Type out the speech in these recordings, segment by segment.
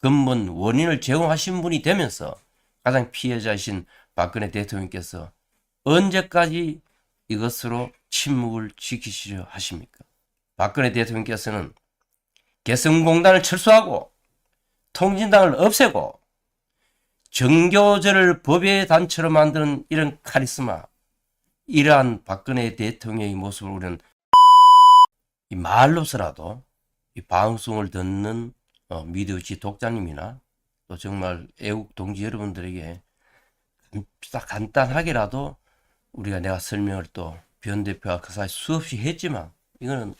근본 원인을 제공하신 분이 되면서 가장 피해자이신 박근혜 대통령께서 언제까지 이것으로 침묵을 지키시려 하십니까? 박근혜 대통령께서는 개성공단을 철수하고 통진당을 없애고 정교조를 법의 단체로 만드는 이런 카리스마, 이러한 박근혜 대통령의 모습을 우리는 이 말로서라도 이 방송을 듣는 미디어지 독자님이나 또 정말 애국 동지 여러분들에게 간단하게라도 내가 설명을 또 변 대표가 그 사이 수없이 했지만 이거는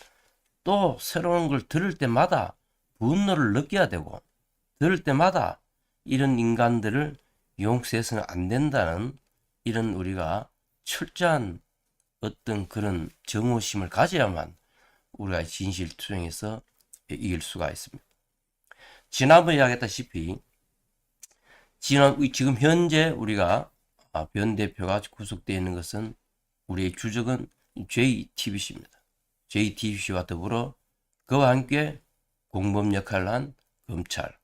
또 새로운 걸 들을 때마다 분노를 느껴야 되고 들을 때마다 이런 인간들을 용서해서는 안 된다는 이런 우리가 철저한 어떤 그런 정오심을 가져야만 우리가 진실투쟁에서 이길 수가 있습니다. 지난번에 이야기했다시피 지금 현재 우리가 변 대표가 구속되어 있는 것은 우리의 주적은 JTBC입니다. JTBC와 더불어 그와 함께 공범 역할을 한 검찰,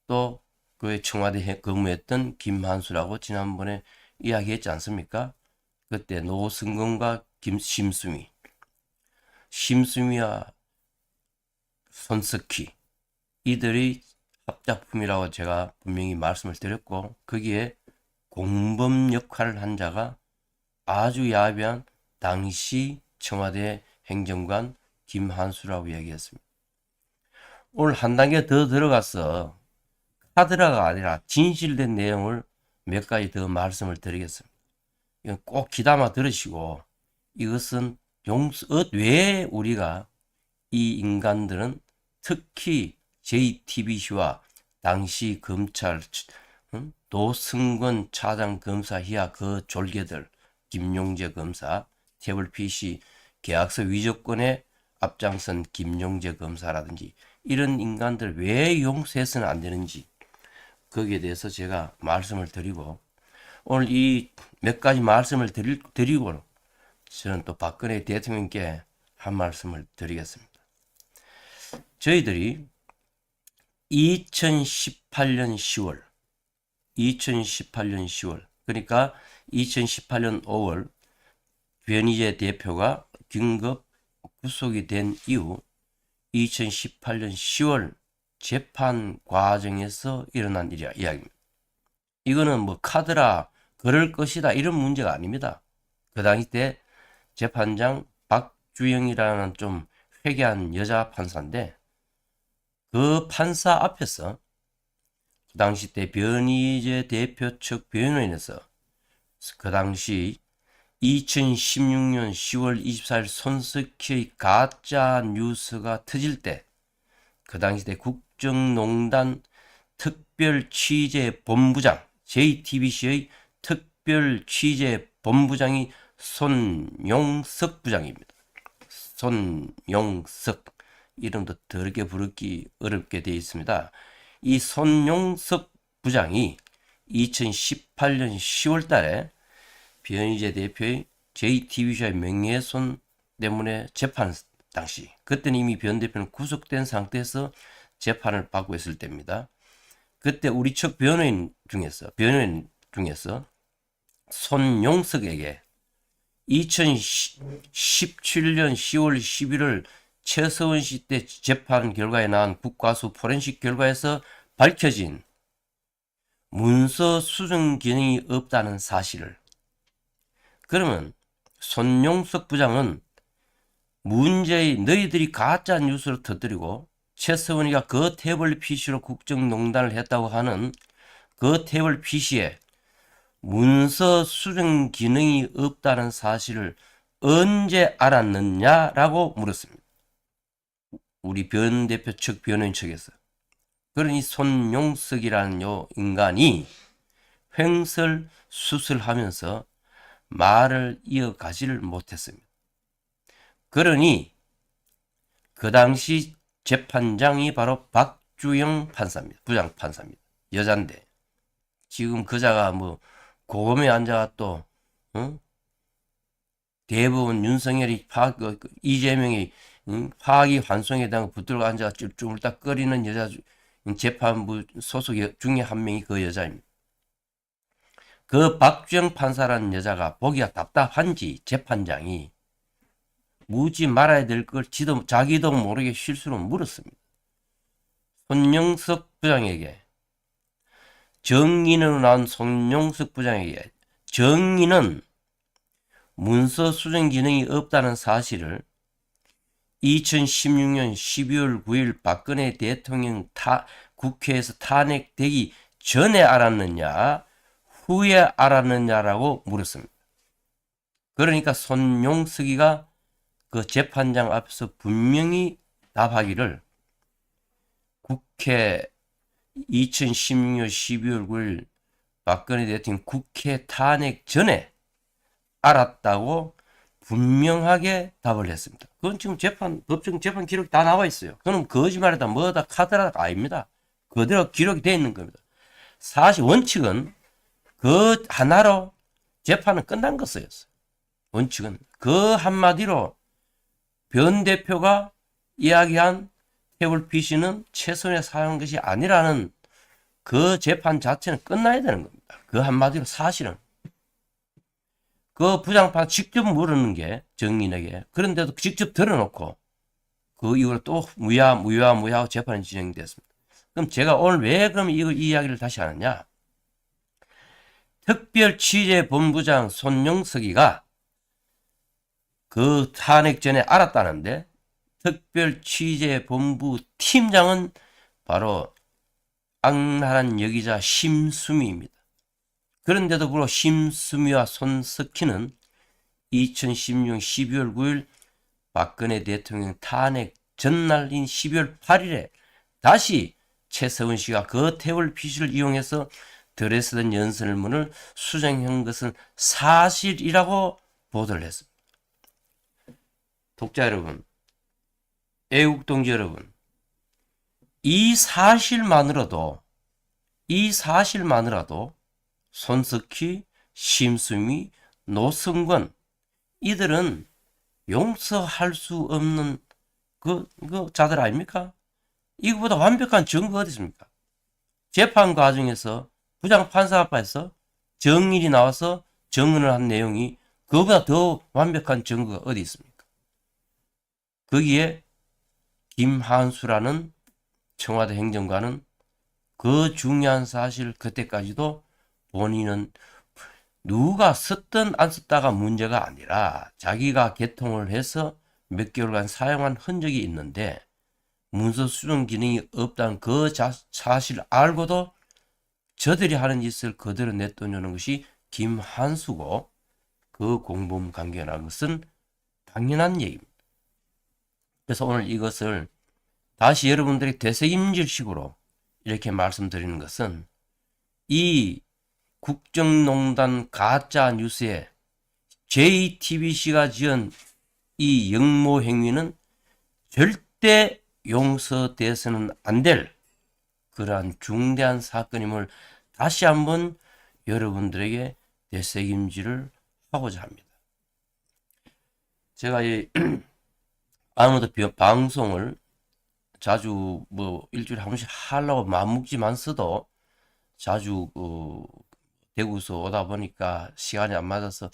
또 그의 청와대에 근무했던 김한수라고 지난번에 이야기했지 않습니까? 그때 노승근과 심수미와 손석희, 이들이 합작품이라고 제가 분명히 말씀을 드렸고, 거기에 공범 역할을 한 자가 아주 야비한 당시 청와대 행정관 김한수라고 얘기했습니다. 오늘 한 단계 더 들어가서 카드라가 아니라 진실된 내용을 몇 가지 더 말씀을 드리겠습니다. 이건 꼭 귀담아 들으시고, 이것은 왜 우리가 이 인간들은 특히 JTBC와 당시 검찰 노승근 차장 검사 이하 그 졸개들, 김용재 검사, 태블 PC 계약서 위조건에 앞장선 김용재 검사라든지 이런 인간들 왜 용서해서는 안 되는지 거기에 대해서 제가 말씀을 드리고, 오늘 이 몇 가지 말씀을 드리고 저는 또 박근혜 대통령께 한 말씀을 드리겠습니다. 저희들이 2018년 10월 그러니까 2018년 5월 변희재 대표가 긴급 구속이 된 이후 2018년 10월 재판 과정에서 일어난 이야기입니다. 이거는 뭐 카드라 그럴 것이다 이런 문제가 아닙니다. 그 당시 때 재판장 박주영이라는 좀 회개한 여자 판사인데, 그 판사 앞에서 그 당시 때 변희재 대표 측 변호인에서 그 당시 2016년 10월 24일 손석희의 가짜 뉴스가 터질 때 그 당시 때 국정농단 특별취재본부장 JTBC의 특별취재본부장이 손용석 부장입니다. 손용석, 이름도 더럽게 부르기 어렵게 되어 있습니다. 이 손용석 부장이 2018년 10월 달에 변희재 대표의 JTBC의 명예훼손 때문에 재판 당시, 그때는 이미 변 대표는 구속된 상태에서 재판을 받고 있을 때입니다. 그때 우리 측 변호인 중에서 손용석에게 2017년 10월 11일 최서원 씨 때 재판 결과에 나온 국과수 포렌식 결과에서 밝혀진 문서 수정 기능이 없다는 사실을, 그러면 손용석 부장은 문제의 너희들이 가짜 뉴스를 터뜨리고 최서원이가 그 태블릿 PC로 국정농단을 했다고 하는 그 태블릿 PC에 문서 수정 기능이 없다는 사실을 언제 알았느냐라고 물었습니다. 우리 변 대표 측 변호인 측에서. 그러니 손용석이라는 요 인간이 횡설수설하면서 말을 이어가지를 못했습니다. 그러니 그 당시 재판장이 바로 박주영 판사입니다. 부장 판사입니다. 여잔데 지금 그자가 뭐 고검에 앉아가 또 대법원 윤석열이 이재명이 파기 환송에 대한 붙들고 앉아가 쭈물딱 거리는 여자 재판부 소속 중에 한 명이 그 여자입니다. 그 박주영 판사라는 여자가 보기가 답답한지 재판장이 묻지 말아야 될 걸 자기도 모르게 실수로 물었습니다. 손영석 부장에게, 정인으로 나온 손영석 부장에게 정인은 문서 수정 기능이 없다는 사실을 2016년 12월 9일 박근혜 대통령 국회에서 탄핵되기 전에 알았느냐 후에 알았느냐라고 물었습니다. 그러니까 손용석이가 그 재판장 앞에서 분명히 답하기를 국회 2016년 12월 9일 박근혜 대통령 국회 탄핵 전에 알았다고 분명하게 답을 했습니다. 그건 지금 법정 재판 기록이 다 나와 있어요. 그럼 거짓말이다 뭐다 카드라가 아닙니다. 그대로 기록이 되어 있는 겁니다. 사실 원칙은 그 하나로 재판은 끝난 것이었어요. 원칙은 그 한마디로 변 대표가 이야기한 태블 PC는 최선의 사용한 것이 아니라는 그 재판 자체는 끝나야 되는 겁니다. 그 한마디로 사실은. 그 부장판 직접 물으는 게 정인에게. 그런데도 직접 들어놓고 그 이후로 또 무효하고 재판이 진행됐습니다. 그럼 제가 오늘 왜 그럼 이 이야기를 다시 하느냐? 특별취재본부장 손용석이가 그 탄핵 전에 알았다는데 특별취재본부 팀장은 바로 악랄한 여기자 심수미입니다. 그런데도 불구하고 심수미와 손석희는 2016년 12월 9일 박근혜 대통령 탄핵 전날인 12월 8일에 다시 최서원 씨가 그 태블릿 PC를 이용해서 드레스덴 연설문을 수정한 것은 사실이라고 보도를 했습니다. 독자 여러분, 애국동지 여러분, 이 사실만으로도 손석희, 심수미, 노승권 이들은 용서할 수 없는 그 자들 아닙니까? 이거보다 완벽한 증거가 어디 있습니까? 재판 과정에서 부장판사 앞에서 정인이 나와서 증언을 한 내용이 그거보다 더 완벽한 증거가 어디 있습니까? 거기에 김한수라는 청와대 행정관은 그 중요한 사실 그때까지도 본인은 누가 썼든 안 썼다가 문제가 아니라 자기가 개통을 해서 몇 개월간 사용한 흔적이 있는데 문서 수정 기능이 없다는 그 사실 알고도 저들이 하는 짓을 그대로 내떠내는 것이 김한수고 그 공범 관계라는 것은 당연한 얘기입니다. 그래서 오늘 이것을 다시 여러분들이 되새김질식으로 이렇게 말씀드리는 것은 이 국정농단 가짜 뉴스에 JTBC가 지은 이 역모 행위는 절대 용서돼서는 안 될 그러한 중대한 사건임을 다시 한번 여러분들에게 되새김질을 하고자 합니다. 제가 이 아무래도 방송을 자주 일주일에 한 번씩 하려고 마음먹지만서도 자주 대구에서 오다 보니까 시간이 안 맞아서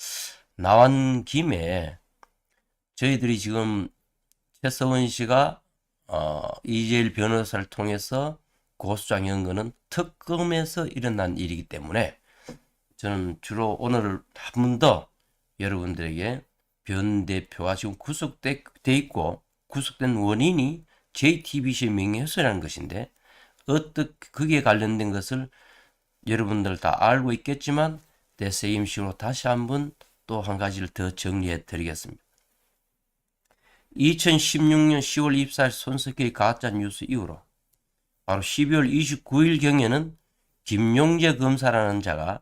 나온 김에 저희들이 지금 최서원 씨가 이재일 변호사를 통해서 고소장 연거는 특검에서 일어난 일이기 때문에 저는 주로 오늘 한 번 더 여러분들에게 변 대표가 지금 구속돼 있고 구속된 원인이 JTBC의 명예훼손이라는 것인데 어떻게 그게 관련된 것을 여러분들 다 알고 있겠지만 되새김식으로 다시 한번 또 한 가지를 더 정리해 드리겠습니다. 2016년 10월 24일 손석희의 가짜뉴스 이후로 바로 12월 29일경에는 김용재 검사라는 자가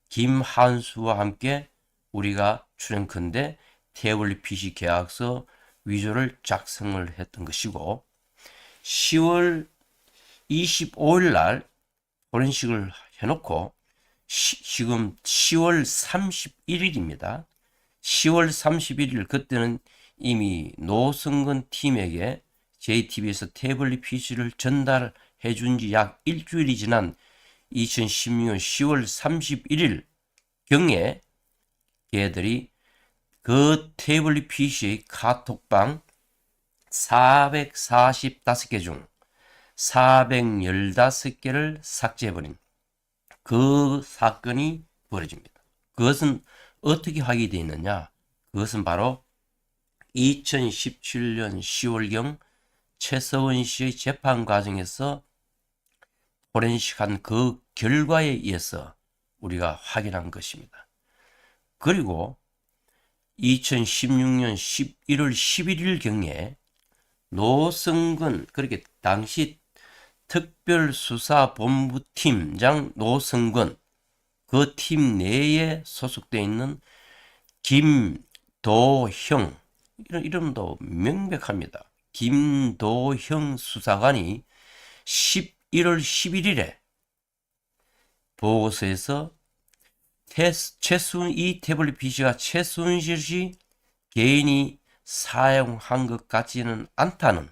김한수와 함께 우리가 출연컨대 태블릿 PC 계약서 위조를 작성을 했던 것이고 10월 25일 날 포렌식을 해놓고 지금 10월 31일입니다. 10월 31일 그때는 이미 노승근 팀에게 JTBC에서 태블릿 PC를 전달해 해준 지 약 일주일이 지난 2016년 10월 31일 경에 걔들이 그 태블릿 PC의 카톡방 445개 중 415개를 삭제해버린 그 사건이 벌어집니다. 그것은 어떻게 확인되어 있느냐? 그것은 바로 2017년 10월경 최서원 씨의 재판 과정에서 포렌식한 그 결과에 의해서 우리가 확인한 것입니다. 그리고 2016년 11월 11일경에 노승근, 그렇게 당시 특별수사본부팀장 노승근, 그 팀 내에 소속되어 있는 김도형, 이런 이름도 명백합니다. 김도형 수사관이 11월 11일에 보고서에서 이 태블릿 PC가 최순실 씨 개인이 사용한 것 같지는 않다는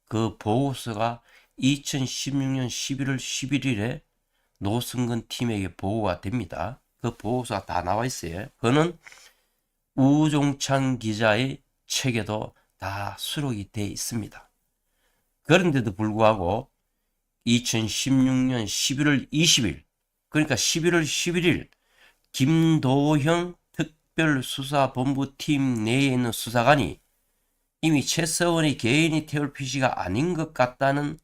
그 보고서가 2016년 11월 11일에 노승근 팀에게 보고가 됩니다. 그 보고서가 다 나와 있어요. 그거는 우종찬 기자의 책에도 다 수록이 되어 있습니다. 그런데도 불구하고 2016년 11월 20일, 그러니까 11월 11일 김도형 특별수사본부팀 내에 있는 수사관이 이미 최서원의 개인이 태블릿 PC가 아닌 것 같다는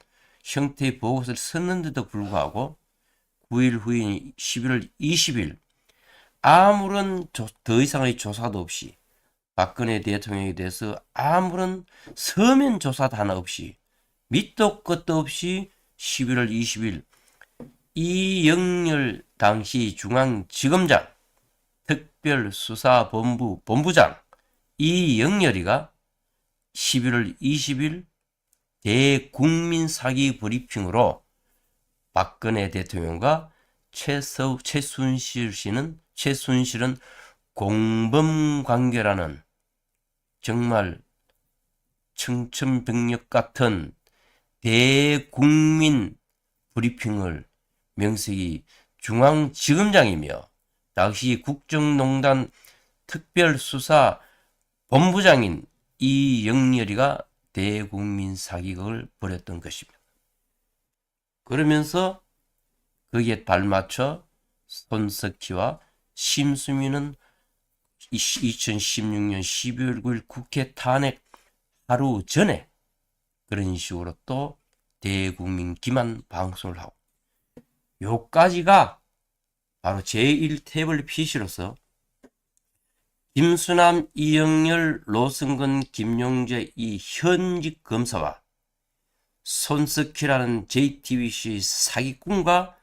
형태의 보고서를 썼는데도 불구하고 9일 후인 11월 20일 아무런 더 이상의 조사도 없이 박근혜 대통령에 대해서 아무런 서면 조사도 하나 없이 밑도 끝도 없이 11월 20일 이영렬 당시 중앙지검장 특별수사본부 본부장 이영렬이가 11월 20일 대국민사기 브리핑으로 박근혜 대통령과 최순실은 공범관계라는 정말 청천벽력 같은 대국민 브리핑을 명색이 중앙지검장이며 당시 국정농단 특별수사본부장인 이영렬이가 대국민 사기극을 벌였던 것입니다. 그러면서 거기에 발맞춰 손석희와 심수민은 2016년 12월 9일 국회 탄핵 하루 전에 그런 식으로 또 대국민 기만 방송을 하고, 요까지가 바로 제1 태블릿 PC로서 김수남, 이영렬, 노승근, 김용재 이 현직 검사와 손석희라는 JTBC 사기꾼과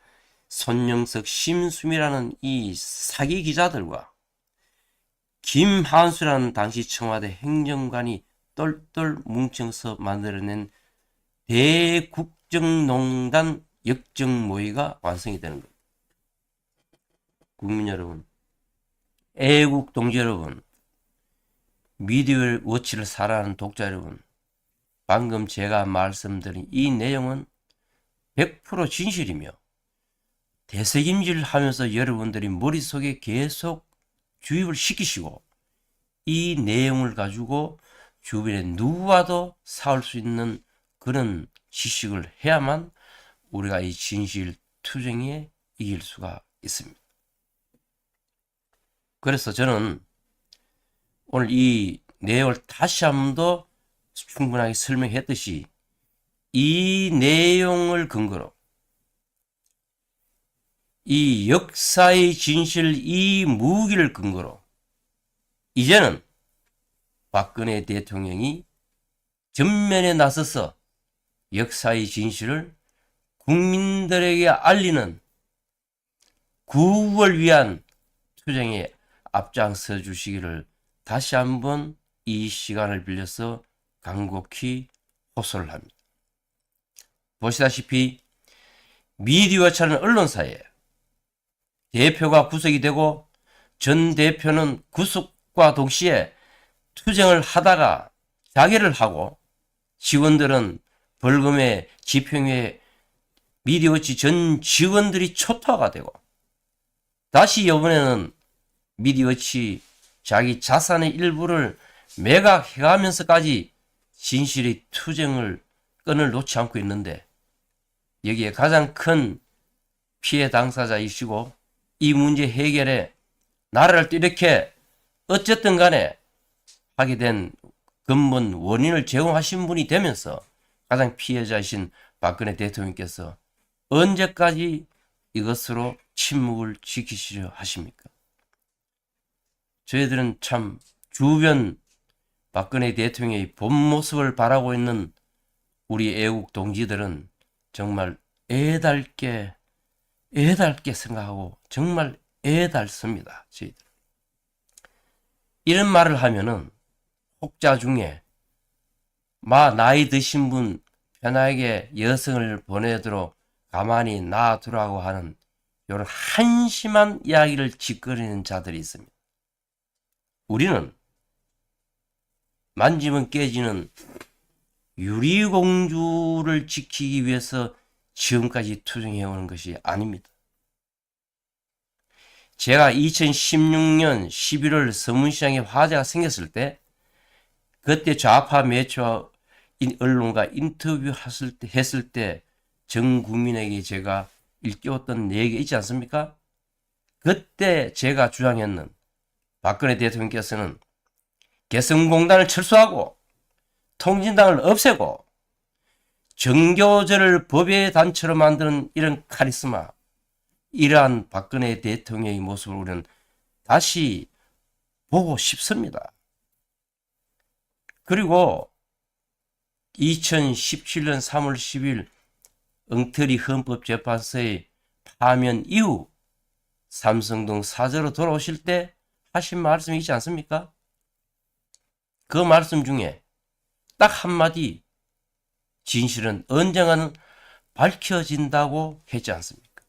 손영석, 심수미라는 이 사기 기자들과 김한수라는 당시 청와대 행정관이 똘똘 뭉쳐서 만들어낸 대국정농단 역정모의가 완성이 되는 겁니다. 국민 여러분, 애국 동지 여러분, 미디어 워치를 사랑하는 독자 여러분, 방금 제가 말씀드린 이 내용은 100% 진실이며 되새김질하면서 여러분들이 머릿속에 계속 주입을 시키시고 이 내용을 가지고 주변에 누구와도 싸울 수 있는 그런 지식을 해야만 우리가 이 진실 투쟁에 이길 수가 있습니다. 그래서 저는 오늘 이 내용을 다시 한 번 더 충분하게 설명했듯이 이 내용을 근거로 이 역사의 진실, 이 무기를 근거로 이제는 박근혜 대통령이 전면에 나서서 역사의 진실을 국민들에게 알리는 구국을 위한 투쟁에 앞장서 주시기를 다시 한번 이 시간을 빌려서 간곡히 호소를 합니다. 보시다시피 미디어처럼 언론사에 대표가 구속이 되고 전 대표는 구속과 동시에 투쟁을 하다가 자결을 하고 직원들은 벌금에 집행유예 미디어워치 전 직원들이 초토화가 되고 다시 이번에는 미디어워치 자기 자산의 일부를 매각해가면서까지 진실의 투쟁을 끈을 놓지 않고 있는데 여기에 가장 큰 피해 당사자이시고 이 문제 해결에 나라를 또 이렇게 어쨌든 간에 하게 된 근본 원인을 제공하신 분이 되면서 가장 피해자이신 박근혜 대통령께서 언제까지 이것으로 침묵을 지키시려 하십니까? 저희들은 참 주변 박근혜 대통령의 본 모습을 바라고 있는 우리 애국 동지들은 정말 애달게 생각하고 정말 애달습니다. 저희들. 이런 말을 하면은 혹자 중에 나이 드신 분 편하게 여성을 보내도록 가만히 놔두라고 하는 이런 한심한 이야기를 짓거리는 자들이 있습니다. 우리는 만지면 깨지는 유리공주를 지키기 위해서 지금까지 투쟁해오는 것이 아닙니다. 제가 2016년 11월 서문시장에 화재가 생겼을 때 그때 좌파 매체와 언론과 인터뷰 했을 때 전 국민에게 제가 일깨웠던 얘기 있지 않습니까? 그때 제가 주장했는 박근혜 대통령께서는 개성공단을 철수하고 통진당을 없애고 정교조를 법의 단체로 만드는 이런 카리스마, 이러한 박근혜 대통령의 모습을 우리는 다시 보고 싶습니다. 그리고 2017년 3월 10일 엉터리 헌법재판소의 파면 이후 삼성동 사저로 돌아오실 때 하신 말씀이 있지 않습니까? 그 말씀 중에 딱 한마디 진실은 언젠가는 밝혀진다고 했지 않습니까?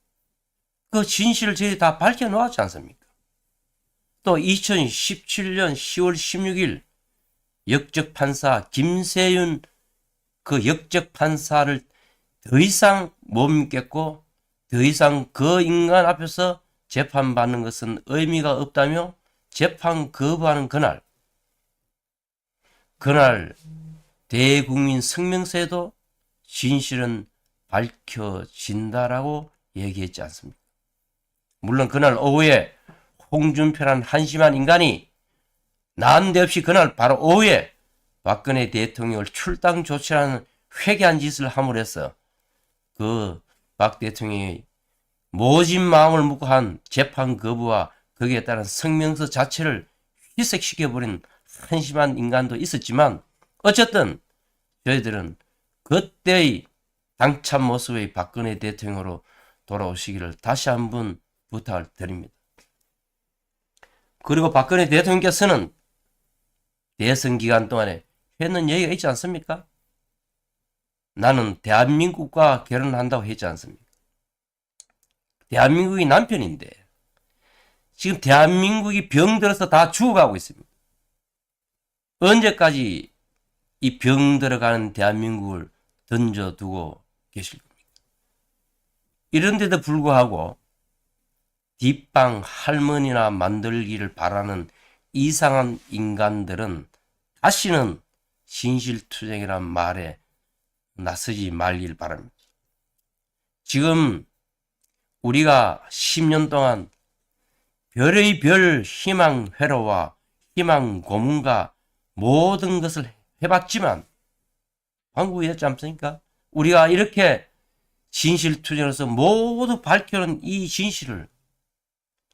그 진실을 저희 다 밝혀놓았지 않습니까? 또 2017년 10월 16일 역적판사 김세윤 그 역적판사를 더 이상 못 믿겠고 더 이상 그 인간 앞에서 재판받는 것은 의미가 없다며 재판 거부하는 그날 대국민 성명서에도 진실은 밝혀진다라고 얘기했지 않습니까? 물론 그날 오후에 홍준표란 한심한 인간이 난데없이 그날 바로 오후에 박근혜 대통령을 출당 조치하는 회개한 짓을 함으로 해서 그 박 대통령이 모진 마음을 묻고 한 재판 거부와 거기에 따른 성명서 자체를 희석시켜버린 한심한 인간도 있었지만 어쨌든 저희들은 그때의 당찬 모습의 박근혜 대통령으로 돌아오시기를 다시 한번 부탁을 드립니다. 그리고 박근혜 대통령께서는 대선 기간 동안에 했는 얘기가 있지 않습니까? 나는 대한민국과 결혼한다고 했지 않습니까? 대한민국이 남편인데 지금 대한민국이 병들어서 다 죽어가고 있습니다. 언제까지 이 병들어가는 대한민국을 던져두고 계실 겁니까? 이런데도 불구하고 뒷방 할머니나 만들기를 바라는 이상한 인간들은 다시는 진실투쟁이란 말에 나서지 말길 바랍니다. 지금 우리가 10년 동안 별의 별 희망 회로와 희망 고문과 모든 것을 해봤지만 방금 얘기했지 않습니까? 우리가 이렇게 진실투쟁으로서 모두 밝혀놓은 이 진실을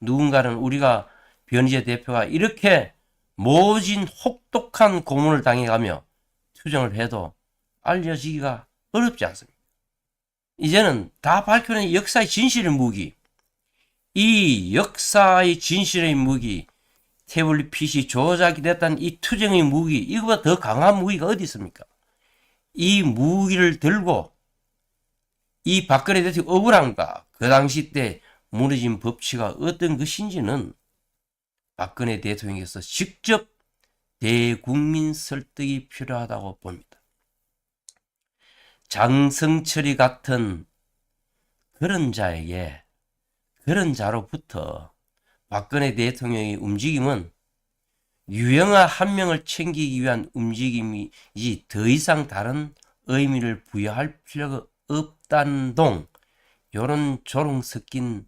누군가는 우리가 변희재 대표가 이렇게 모진 혹독한 고문을 당해가며 투쟁을 해도 알려지기가 어렵지 않습니다. 이제는 다 밝혀낸 역사의 진실의 무기, 이 역사의 진실의 무기, 태블릿 PC 조작이 됐다는 이 투쟁의 무기, 이거보다 더 강한 무기가 어디 있습니까? 이 무기를 들고 이 박근혜 대통령 억울함과 그 당시 때 무너진 법치가 어떤 것인지는 박근혜 대통령께서 직접 대국민 설득이 필요하다고 봅니다. 장성철이 같은 그런 자에게, 그런 자로부터 박근혜 대통령의 움직임은 유영아 한 명을 챙기기 위한 움직임이지 더 이상 다른 의미를 부여할 필요가 없다는 동, 요런 조롱 섞인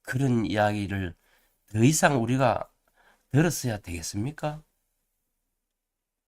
그런 이야기를 더 이상 우리가 들었어야 되겠습니까?